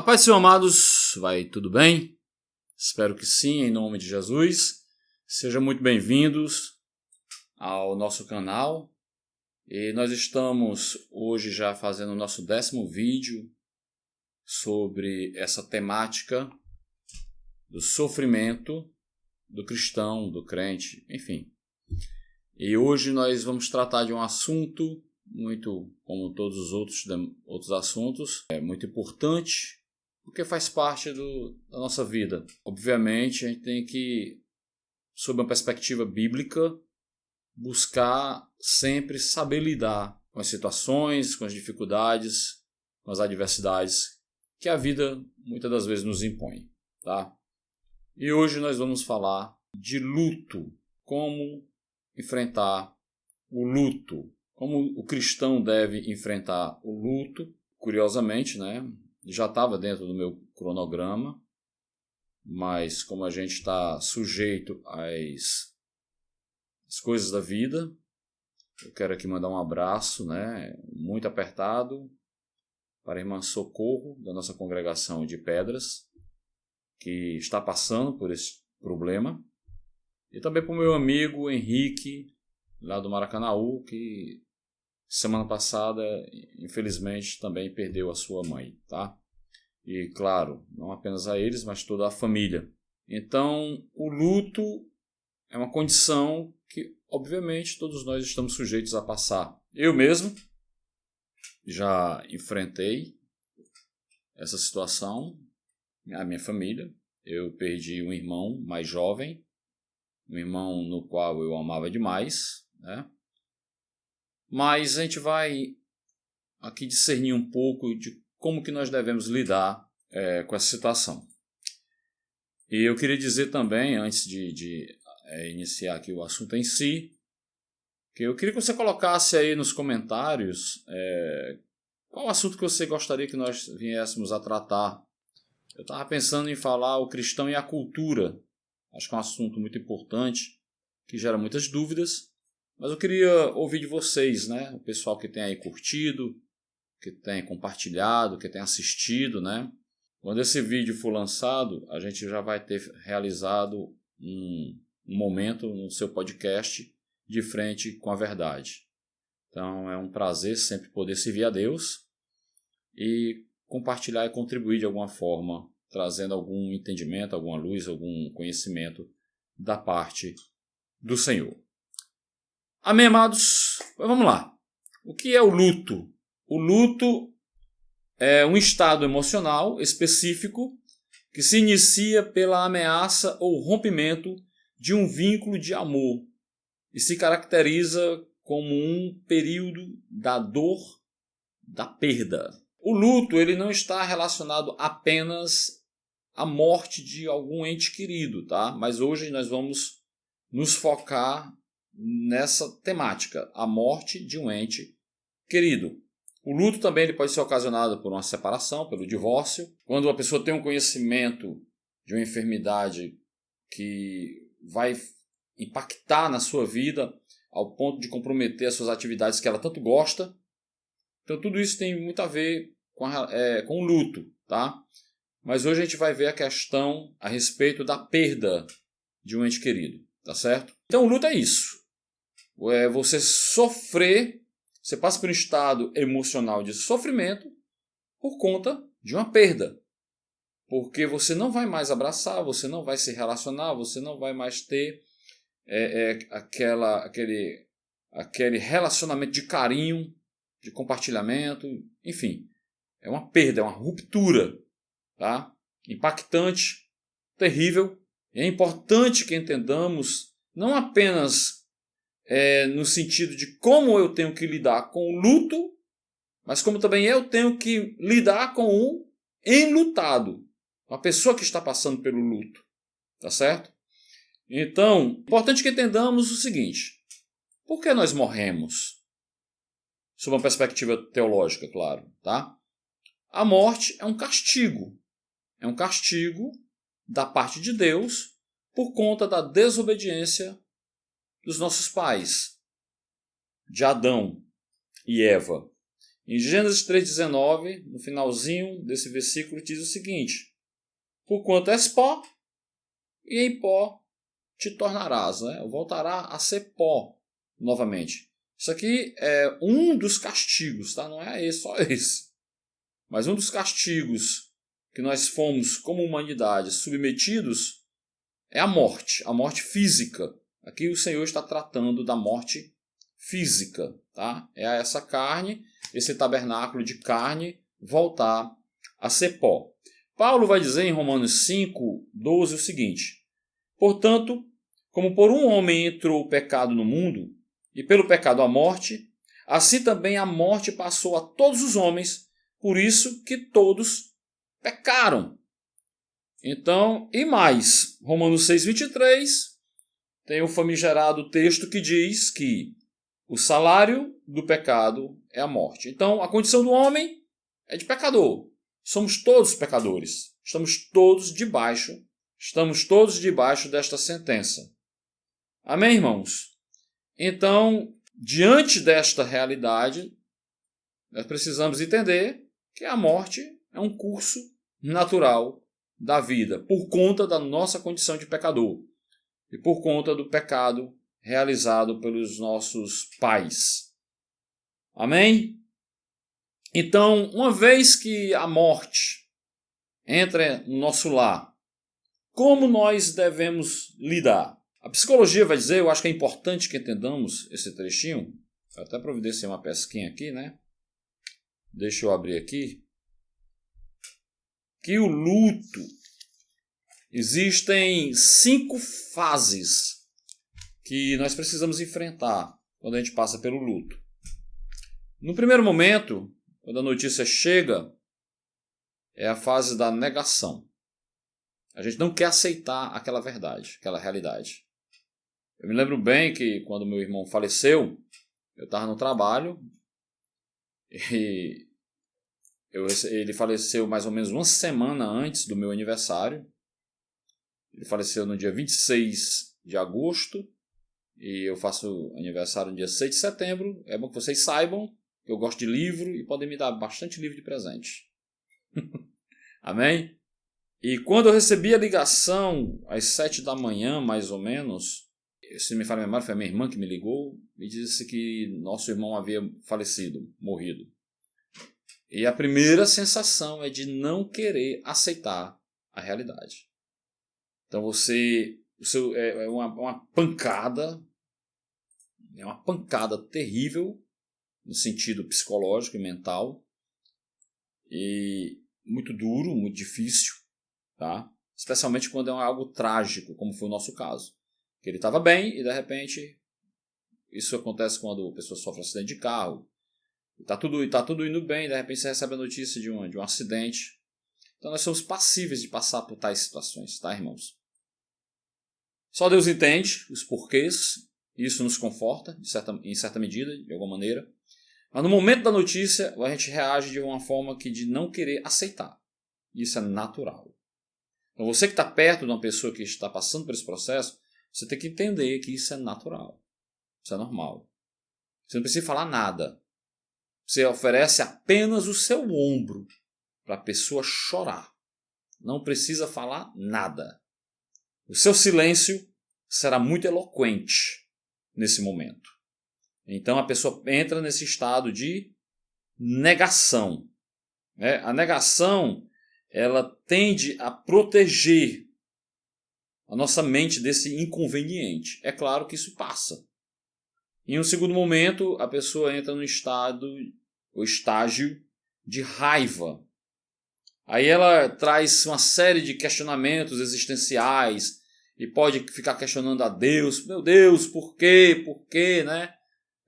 A paz do Senhor, amados, vai tudo bem? Espero que sim, em nome de Jesus. Sejam muito bem-vindos ao nosso canal. E nós estamos hoje já fazendo o nosso 10º vídeo sobre essa temática do sofrimento do cristão, do crente, enfim. E hoje nós vamos tratar de um assunto muito, como todos os outros assuntos, é muito importante, porque faz parte da nossa vida. Obviamente, a gente tem que, sob uma perspectiva bíblica, buscar sempre saber lidar com as situações, com as dificuldades, com as adversidades que a vida muitas das vezes nos impõe, tá? E hoje nós vamos falar de luto, como enfrentar o luto, como o cristão deve enfrentar o luto. Curiosamente, né? Já estava dentro do meu cronograma, mas como a gente está sujeito às coisas da vida, eu quero aqui mandar um abraço, né, muito apertado para a irmã Socorro, da nossa congregação de Pedras, que está passando por esse problema, e também para o meu amigo Henrique, lá do Maracanaú, que semana passada, infelizmente, também perdeu a sua mãe, tá? E, claro, não apenas a eles, mas toda a família. Então, o luto é uma condição que, obviamente, todos nós estamos sujeitos a passar. Eu mesmo já enfrentei essa situação, a minha família. Eu perdi um irmão mais jovem, um irmão no qual eu amava demais, né? Mas a gente vai aqui discernir um pouco de como que nós devemos lidar com essa situação. E eu queria dizer também, antes de iniciar aqui o assunto em si, que eu queria que você colocasse aí nos comentários qual assunto que você gostaria que nós viéssemos a tratar. Eu estava pensando em falar o cristão e a cultura. Acho que é um assunto muito importante, que gera muitas dúvidas. Mas eu queria ouvir de vocês, né? O pessoal que tem aí curtido, que tem compartilhado, que tem assistido, né? Quando esse vídeo for lançado, a gente já vai ter realizado um momento no seu podcast de frente com a verdade. Então é um prazer sempre poder servir a Deus e compartilhar e contribuir de alguma forma, trazendo algum entendimento, alguma luz, algum conhecimento da parte do Senhor. Amém, amados? Mas vamos lá. O que é o luto? O luto é um estado emocional específico que se inicia pela ameaça ou rompimento de um vínculo de amor e se caracteriza como um período da dor, da perda. O luto ele não está relacionado apenas à morte de algum ente querido, tá? Mas hoje nós vamos nos focar nessa temática, a morte de um ente querido. O luto também ele pode ser ocasionado por uma separação, pelo divórcio, quando uma pessoa tem um conhecimento de uma enfermidade que vai impactar na sua vida ao ponto de comprometer as suas atividades que ela tanto gosta. Então tudo isso tem muito a ver com o luto, tá? Mas hoje a gente vai ver a questão a respeito da perda de um ente querido, tá certo? Então o luto é isso. É você sofrer, você passa por um estado emocional de sofrimento por conta de uma perda. Porque você não vai mais abraçar, você não vai se relacionar, você não vai mais ter aquele relacionamento de carinho, de compartilhamento, enfim. É uma perda, é uma ruptura, tá? Impactante, terrível. É importante que entendamos não apenas no sentido de como eu tenho que lidar com o luto, mas como também eu tenho que lidar com o enlutado, a pessoa que está passando pelo luto, tá certo? Então, é importante que entendamos o seguinte: por que nós morremos? Sob uma perspectiva teológica, claro, tá? A morte é um castigo da parte de Deus por conta da desobediência dos nossos pais, de Adão e Eva. Em Gênesis 3,19, no finalzinho desse versículo, diz o seguinte: porquanto és pó, e em pó te tornarás, né? Voltará a ser pó novamente. Isso aqui é um dos castigos, tá? Não é só esse. Mas um dos castigos que nós fomos, como humanidade, submetidos é a morte física. Aqui o Senhor está tratando da morte física, tá? É essa carne, esse tabernáculo de carne, voltar a ser pó. Paulo vai dizer em Romanos 5:12 o seguinte: portanto, como por um homem entrou o pecado no mundo, e pelo pecado a morte, assim também a morte passou a todos os homens, por isso que todos pecaram. Então, e mais, Romanos 6:23, tem o famigerado texto que diz que o salário do pecado é a morte. Então, a condição do homem é de pecador. Somos todos pecadores. Estamos todos debaixo desta sentença. Amém, irmãos? Então, diante desta realidade, nós precisamos entender que a morte é um curso natural da vida, por conta da nossa condição de pecador e por conta do pecado realizado pelos nossos pais. Amém? Então, uma vez que a morte entra no nosso lar, como nós devemos lidar? A psicologia vai dizer, eu acho que é importante que entendamos esse trechinho. Eu até providenciei uma pesquinha aqui, né? Deixa eu abrir aqui. Que o luto, existem 5 fases que nós precisamos enfrentar quando a gente passa pelo luto. No primeiro momento, quando a notícia chega, é a fase da negação. A gente não quer aceitar aquela verdade, aquela realidade. Eu me lembro bem que quando meu irmão faleceu, eu estava no trabalho e ele faleceu mais ou menos uma semana antes do meu aniversário. Ele faleceu no dia 26 de agosto e eu faço aniversário no dia 6 de setembro. É bom que vocês saibam que eu gosto de livro e podem me dar bastante livro de presente. Amém? E quando eu recebi a ligação às 7 da manhã, mais ou menos, se me falha a memória, foi a minha irmã que me ligou e disse que nosso irmão havia falecido, morrido. E a primeira sensação é de não querer aceitar a realidade. Então é uma pancada, é uma pancada terrível no sentido psicológico e mental, e muito duro, muito difícil, tá? Especialmente quando é algo trágico, como foi o nosso caso. Que ele estava bem e de repente isso acontece quando a pessoa sofre um acidente de carro. Está tudo indo bem, de repente você recebe a notícia de um acidente. Então nós somos passíveis de passar por tais situações, tá, irmãos? Só Deus entende os porquês, e isso nos conforta, em certa medida, de alguma maneira. Mas no momento da notícia, a gente reage de uma forma de não querer aceitar. Isso é natural. Então você que está perto de uma pessoa que está passando por esse processo, você tem que entender que isso é natural. Isso é normal. Você não precisa falar nada. Você oferece apenas o seu ombro para a pessoa chorar. Não precisa falar nada. O seu silêncio será muito eloquente nesse momento. Então a pessoa entra nesse estado de negação. A negação, ela tende a proteger a nossa mente desse inconveniente. É claro que isso passa. Em um segundo momento, a pessoa entra no estágio de raiva. Aí ela traz uma série de questionamentos existenciais e pode ficar questionando a Deus. Meu Deus, por quê? Por quê, né?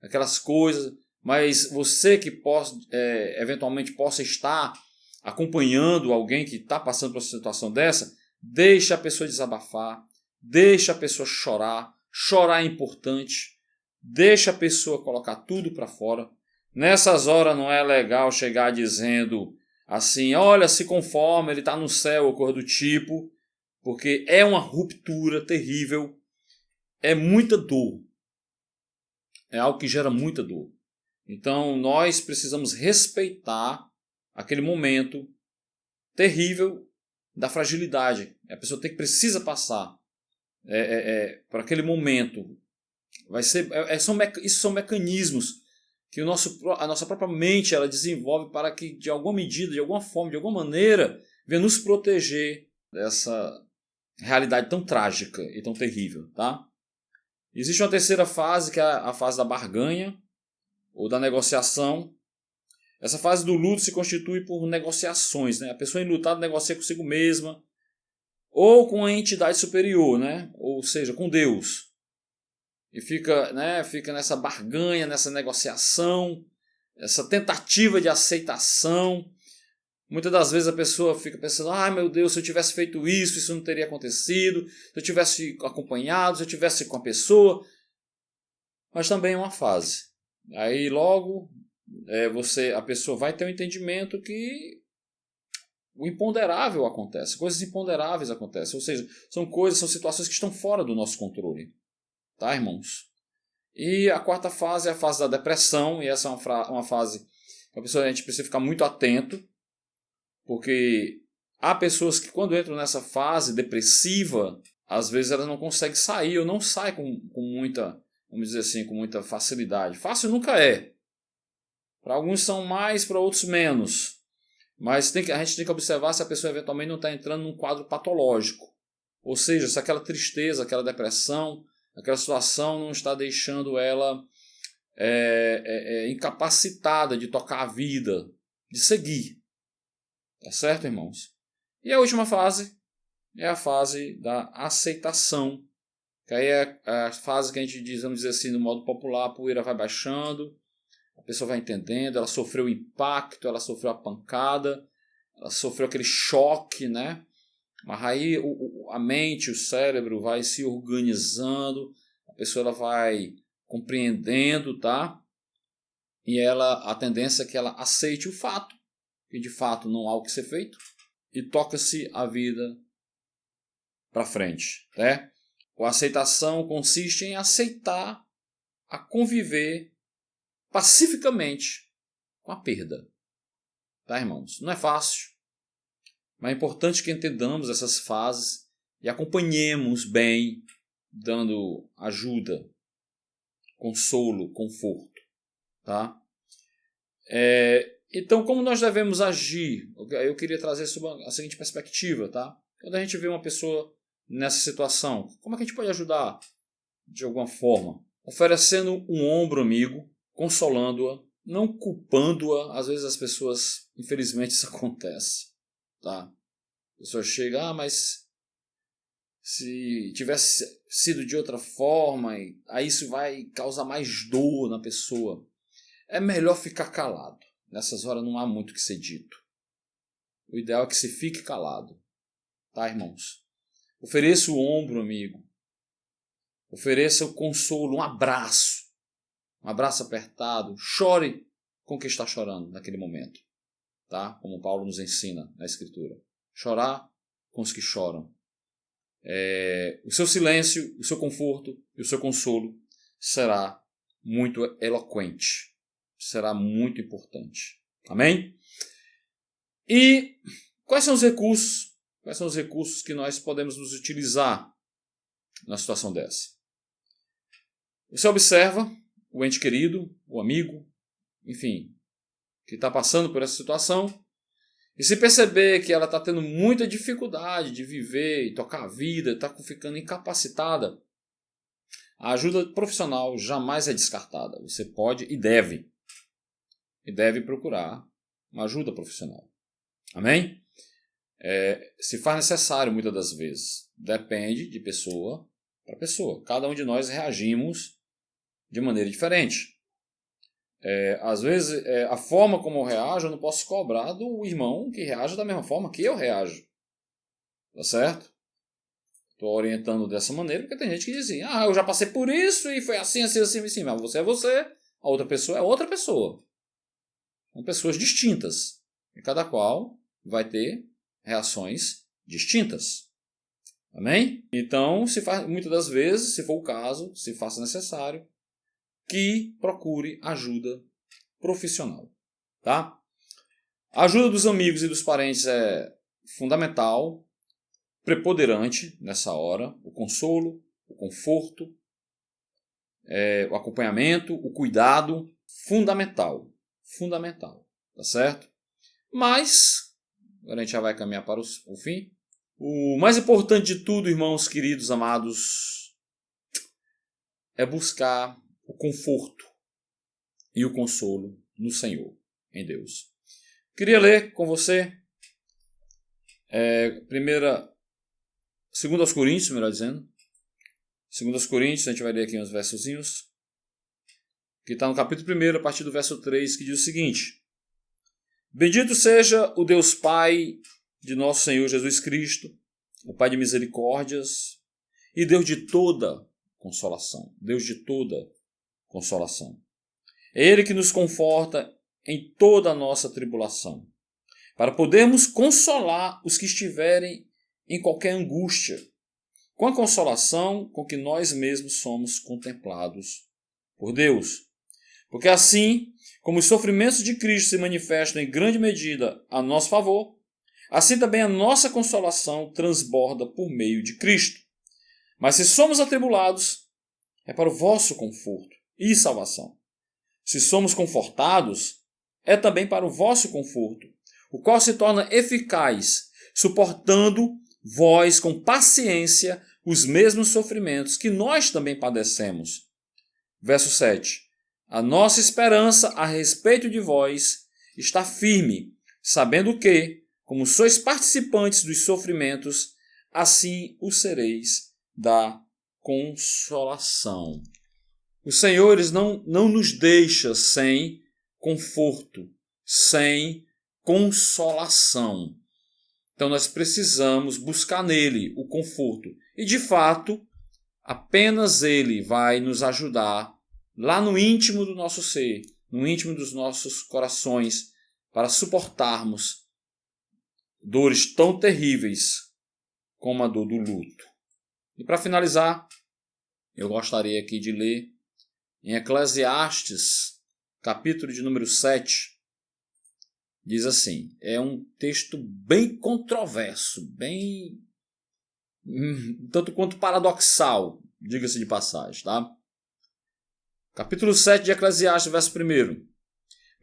Aquelas coisas. Mas você que eventualmente possa estar acompanhando alguém que está passando por uma situação dessa, deixa a pessoa desabafar, deixa a pessoa chorar. Chorar é importante. Deixa a pessoa colocar tudo para fora. Nessas horas não é legal chegar dizendo assim, olha, se conforma, ele está no céu, ou coisa do tipo, porque é uma ruptura terrível, é muita dor. É algo que gera muita dor. Então nós precisamos respeitar aquele momento terrível da fragilidade. A pessoa precisa passar por aquele momento. Isso são mecanismos que a nossa própria mente ela desenvolve para que, de alguma medida, de alguma forma, de alguma maneira, venha nos proteger dessa realidade tão trágica e tão terrível. Tá? Existe uma terceira fase, que é a fase da barganha, ou da negociação. Essa fase do luto se constitui por negociações. Né? A pessoa enlutada negocia consigo mesma, ou com a entidade superior, né? Ou seja, com Deus. E fica nessa barganha, nessa negociação, essa tentativa de aceitação. Muitas das vezes a pessoa fica pensando, meu Deus, se eu tivesse feito isso não teria acontecido, se eu tivesse acompanhado, se eu tivesse com a pessoa. Mas também é uma fase. Aí logo a pessoa vai ter um entendimento que o imponderável acontece, coisas imponderáveis acontecem, ou seja, são situações que estão fora do nosso controle. Tá, irmãos? E a quarta fase é a fase da depressão, e essa é uma fase que a gente precisa ficar muito atento, porque há pessoas que quando entram nessa fase depressiva, às vezes elas não conseguem sair, ou não saem com muita, vamos dizer assim, com muita facilidade. Fácil nunca é. Para alguns são mais, para outros menos. Mas a gente tem que observar se a pessoa eventualmente não está entrando num quadro patológico. Ou seja, se aquela tristeza, aquela depressão, aquela situação não está deixando ela incapacitada de tocar a vida, de seguir. Tá certo, irmãos? E a última fase é a fase da aceitação. Que aí é a fase que a gente diz, vamos dizer assim, no modo popular, a poeira vai baixando, a pessoa vai entendendo, ela sofreu o impacto, ela sofreu a pancada, ela sofreu aquele choque, né? Mas aí a mente, o cérebro vai se organizando, a pessoa ela vai compreendendo, tá? E a tendência é que ela aceite o fato, que de fato não há o que ser feito, e toca-se a vida para frente, né? A aceitação consiste em aceitar a conviver pacificamente com a perda. Tá, irmãos? Não é fácil, mas é importante que entendamos essas fases e acompanhemos bem, dando ajuda, consolo, conforto. Tá? Então, como nós devemos agir? Eu queria trazer sobre a seguinte perspectiva. Tá? Quando a gente vê uma pessoa nessa situação, como é que a gente pode ajudar de alguma forma? Oferecendo um ombro amigo, consolando-a, não culpando-a. Às vezes as pessoas, infelizmente isso acontece. Tá? A pessoa chega, mas se tivesse sido de outra forma, aí isso vai causar mais dor na pessoa. É melhor ficar calado. Nessas horas não há muito o que ser dito. O ideal é que se fique calado. Tá, irmãos? Ofereça o ombro, amigo. Ofereça o consolo, um abraço. Um abraço apertado. Chore com quem está chorando naquele momento. Tá? Como Paulo nos ensina na Escritura. Chorar com os que choram. O seu silêncio, o seu conforto e o seu consolo será muito eloquente. Será muito importante. Amém? E quais são os recursos? Quais são os recursos que nós podemos nos utilizar na situação dessa? Você observa o ente querido, o amigo, enfim, que está passando por essa situação. E se perceber que ela está tendo muita dificuldade de viver e tocar a vida, está ficando incapacitada, a ajuda profissional jamais é descartada. Você pode e deve procurar uma ajuda profissional. Amém? Se faz necessário muitas das vezes. Depende de pessoa para pessoa. Cada um de nós reagimos de maneira diferente. Às vezes, a forma como eu reajo, eu não posso cobrar do irmão que reage da mesma forma que eu reajo. Tá certo? Estou orientando dessa maneira, porque tem gente que diz assim, eu já passei por isso e foi assim, assim, assim, assim. Mas você é você, a outra pessoa é outra pessoa. São pessoas distintas. E cada qual vai ter reações distintas. Amém? Então, muitas das vezes, se for o caso, se faça necessário, que procure ajuda profissional. Tá? A ajuda dos amigos e dos parentes é fundamental, preponderante nessa hora. O consolo, o conforto, o acompanhamento, o cuidado, fundamental. Fundamental, tá certo? Mas, agora a gente já vai caminhar para o fim. O mais importante de tudo, irmãos queridos, amados, é buscar o conforto e o consolo no Senhor, em Deus. Queria ler com você 2 Coríntios, melhor dizendo. 2 Coríntios, a gente vai ler aqui uns versozinhos, que está no capítulo 1, a partir do verso 3, que diz o seguinte: Bendito seja o Deus Pai de nosso Senhor Jesus Cristo, o Pai de misericórdias e Deus de toda consolação. Deus de toda consolação. É Ele que nos conforta em toda a nossa tribulação, para podermos consolar os que estiverem em qualquer angústia, com a consolação com que nós mesmos somos contemplados por Deus. Porque assim como os sofrimentos de Cristo se manifestam em grande medida a nosso favor, assim também a nossa consolação transborda por meio de Cristo. Mas se somos atribulados, é para o vosso conforto e salvação. Se somos confortados, é também para o vosso conforto, o qual se torna eficaz, suportando vós com paciência os mesmos sofrimentos que nós também padecemos. Verso 7. A nossa esperança a respeito de vós está firme, sabendo que, como sois participantes dos sofrimentos, assim o sereis da consolação. O Senhor não nos deixa sem conforto, sem consolação. Então nós precisamos buscar nele o conforto. E de fato, apenas ele vai nos ajudar lá no íntimo do nosso ser, no íntimo dos nossos corações, para suportarmos dores tão terríveis como a dor do luto. E para finalizar, eu gostaria aqui de ler em Eclesiastes, capítulo de número 7, diz assim, é um texto bem controverso, bem tanto quanto paradoxal, diga-se de passagem, tá? Capítulo 7 de Eclesiastes, verso 1.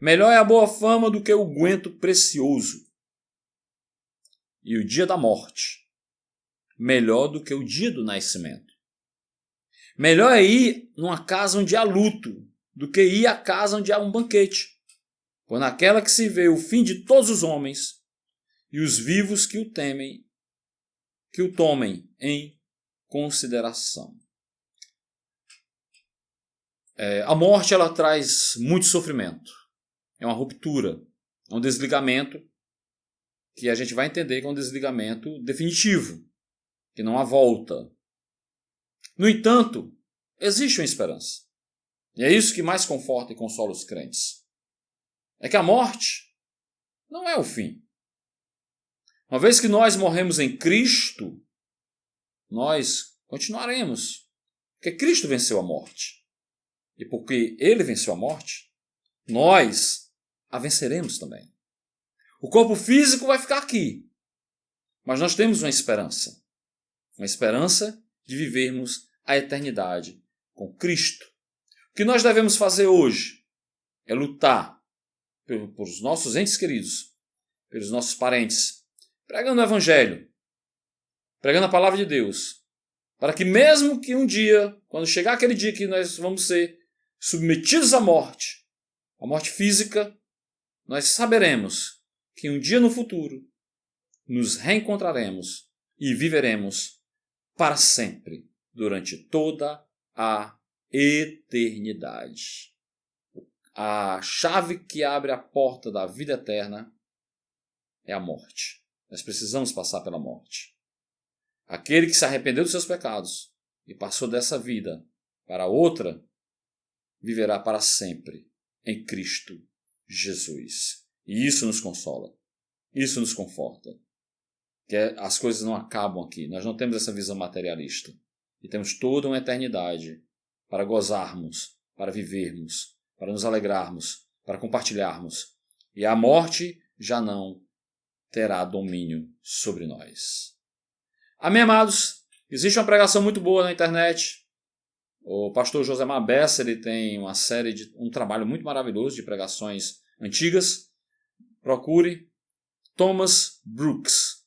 Melhor é a boa fama do que o guento precioso, e o dia da morte, melhor do que o dia do nascimento. Melhor é ir numa casa onde há luto, do que ir à casa onde há um banquete, pois naquela que se vê o fim de todos os homens, e os vivos que o tomem em consideração. A morte ela traz muito sofrimento. É uma ruptura, é um desligamento que a gente vai entender que é um desligamento definitivo, que não há volta. No entanto, existe uma esperança. E é isso que mais conforta e consola os crentes. É que a morte não é o fim. Uma vez que nós morremos em Cristo, nós continuaremos. Porque Cristo venceu a morte. E porque Ele venceu a morte, nós a venceremos também. O corpo físico vai ficar aqui. Mas nós temos uma esperança. Uma esperança de vivermos a eternidade com Cristo. O que nós devemos fazer hoje é lutar por os nossos entes queridos, pelos nossos parentes, pregando o Evangelho, pregando a palavra de Deus, para que mesmo que um dia, quando chegar aquele dia que nós vamos ser submetidos à morte física, nós saberemos que um dia no futuro nos reencontraremos e viveremos para sempre, durante toda a eternidade. A chave que abre a porta da vida eterna é a morte. Nós precisamos passar pela morte. Aquele que se arrependeu dos seus pecados e passou dessa vida para outra, viverá para sempre em Cristo Jesus. E isso nos consola. Isso nos conforta. Que as coisas não acabam aqui. Nós não temos essa visão materialista. E temos toda uma eternidade para gozarmos, para vivermos, para nos alegrarmos, para compartilharmos. E a morte já não terá domínio sobre nós. Amém, amados? Existe uma pregação muito boa na internet. O pastor Josemar Bessa, ele tem um trabalho muito maravilhoso de pregações antigas. Procure Thomas Brooks.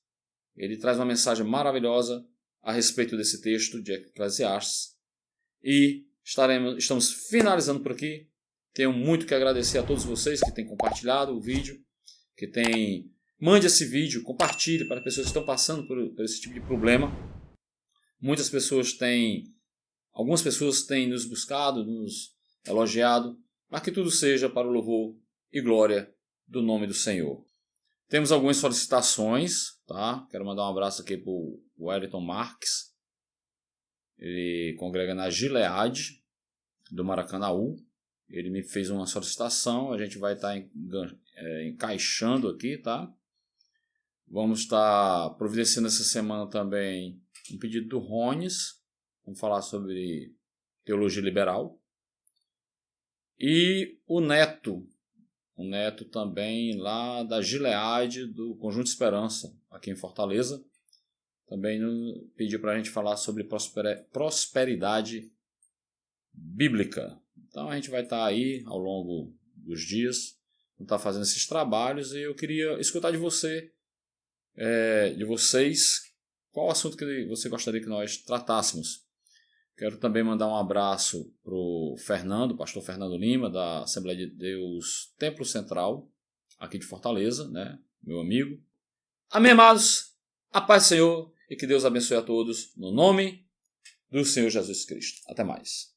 Ele traz uma mensagem maravilhosa a respeito desse texto de Eclesiastes. E estamos finalizando por aqui. Tenho muito que agradecer a todos vocês que têm compartilhado o vídeo, mande esse vídeo, compartilhe para pessoas que estão passando por esse tipo de problema. Algumas pessoas têm nos buscado, nos elogiado, mas que tudo seja para o louvor e glória do nome do Senhor. Temos algumas solicitações, tá? Quero mandar um abraço aqui para o Wellington Marques. Ele congrega na Gileade, do Maracanaú. Ele me fez uma solicitação, a gente vai estar encaixando aqui, tá? Vamos estar providenciando essa semana também um pedido do Rones. Vamos falar sobre teologia liberal. E o Neto também lá da Gileade, do Conjunto Esperança, aqui em Fortaleza. Também pediu para a gente falar sobre prosperidade bíblica. Então a gente vai estar aí ao longo dos dias, vamos estar fazendo esses trabalhos e eu queria escutar de vocês, qual assunto que você gostaria que nós tratássemos. Quero também mandar um abraço para o pastor Fernando Lima, da Assembleia de Deus Templo Central, aqui de Fortaleza, né? Meu amigo. Amém, amados? A paz do Senhor e que Deus abençoe a todos, no nome do Senhor Jesus Cristo. Até mais.